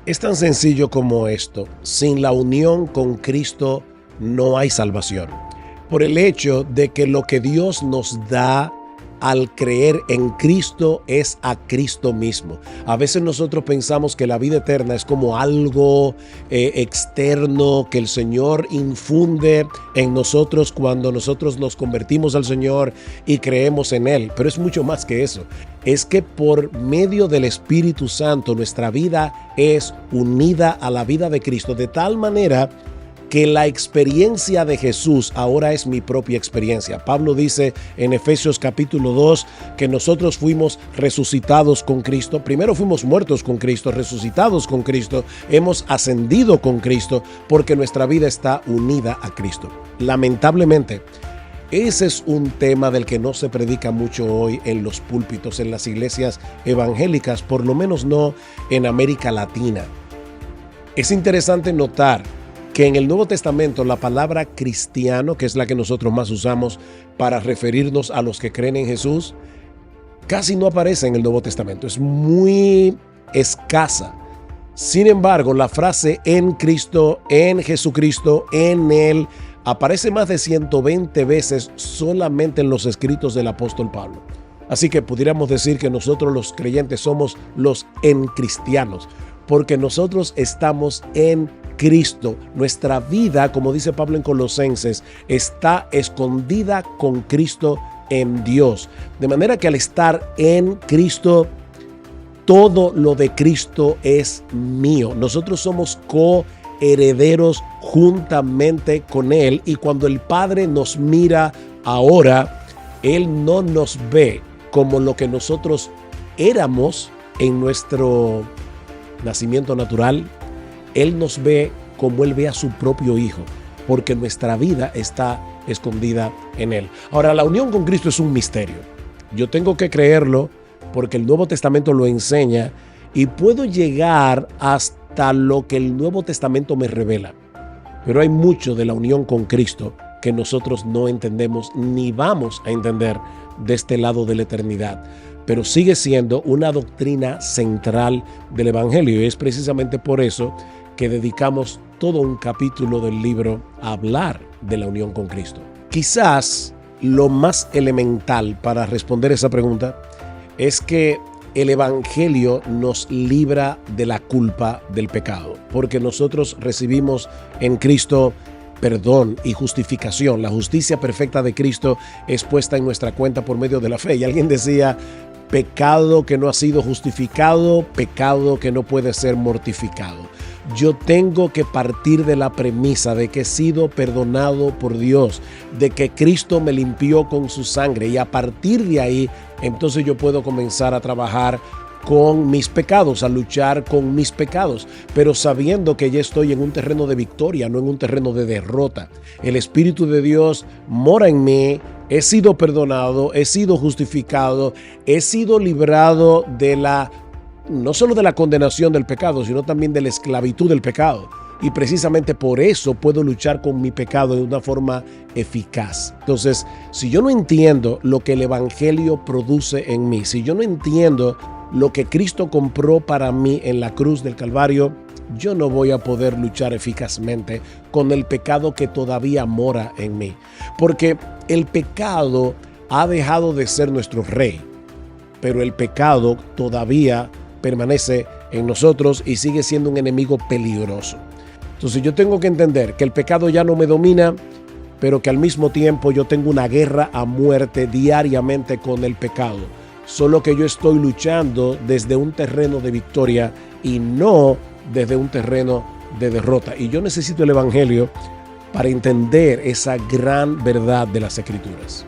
Es tan sencillo como esto. Sin la unión con Cristo no hay salvación. Por el hecho de que lo que Dios nos da al creer en Cristo es a Cristo mismo. A veces nosotros pensamos que la vida eterna es como algo externo que el Señor infunde en nosotros cuando nosotros nos convertimos al Señor y creemos en Él. Pero es mucho más que eso. Es que por medio del Espíritu Santo nuestra vida es unida a la vida de Cristo de tal manera que la experiencia de Jesús ahora es mi propia experiencia. Pablo dice en Efesios capítulo 2 que nosotros fuimos resucitados con Cristo. Primero fuimos muertos con Cristo, resucitados con Cristo, hemos ascendido con Cristo porque nuestra vida está unida a Cristo. Lamentablemente, ese es un tema del que no se predica mucho hoy en los púlpitos, en las iglesias evangélicas, por lo menos no en América Latina. Es interesante notar que en el Nuevo Testamento la palabra cristiano, que es la que nosotros más usamos para referirnos a los que creen en Jesús, casi no aparece en el Nuevo Testamento. Es muy escasa. Sin embargo, la frase en Cristo, en Jesucristo, en Él, aparece más de 120 veces solamente en los escritos del apóstol Pablo. Así que pudiéramos decir que nosotros los creyentes somos los encristianos, porque nosotros estamos en Cristo. Nuestra vida, como dice Pablo en Colosenses, está escondida con Cristo en Dios. De manera que al estar en Cristo, todo lo de Cristo es mío. Nosotros somos coherederos juntamente con Él. Y cuando el Padre nos mira ahora, Él no nos ve como lo que nosotros éramos en nuestro nacimiento natural. Él nos ve como Él ve a su propio Hijo, porque nuestra vida está escondida en Él. Ahora, la unión con Cristo es un misterio. Yo tengo que creerlo porque el Nuevo Testamento lo enseña y puedo llegar hasta lo que el Nuevo Testamento me revela. Pero hay mucho de la unión con Cristo que nosotros no entendemos ni vamos a entender de este lado de la eternidad. Pero sigue siendo una doctrina central del Evangelio y es precisamente por eso que dedicamos todo un capítulo del libro a hablar de la unión con Cristo. Quizás lo más elemental para responder esa pregunta es que el Evangelio nos libra de la culpa del pecado, porque nosotros recibimos en Cristo perdón y justificación. La justicia perfecta de Cristo es puesta en nuestra cuenta por medio de la fe. Y alguien decía, pecado que no ha sido justificado, pecado que no puede ser mortificado. Yo tengo que partir de la premisa de que he sido perdonado por Dios, de que Cristo me limpió con su sangre y a partir de ahí, entonces yo puedo comenzar a trabajar con mis pecados, a luchar con mis pecados, pero sabiendo que ya estoy en un terreno de victoria, no en un terreno de derrota. El Espíritu de Dios mora en mí, he sido perdonado, he sido justificado, he sido librado de no solo de la condenación del pecado, sino también de la esclavitud del pecado. Y precisamente por eso puedo luchar con mi pecado de una forma eficaz. Entonces, si yo no entiendo lo que el Evangelio produce en mí, si yo no entiendo lo que Cristo compró para mí en la cruz del Calvario, yo no voy a poder luchar eficazmente con el pecado que todavía mora en mí. Porque el pecado ha dejado de ser nuestro rey, pero el pecado todavía permanece en nosotros y sigue siendo un enemigo peligroso. Entonces yo tengo que entender que el pecado ya no me domina, pero que al mismo tiempo yo tengo una guerra a muerte diariamente con el pecado. Solo que yo estoy luchando desde un terreno de victoria y no desde un terreno de derrota. Y yo necesito el Evangelio para entender esa gran verdad de las Escrituras.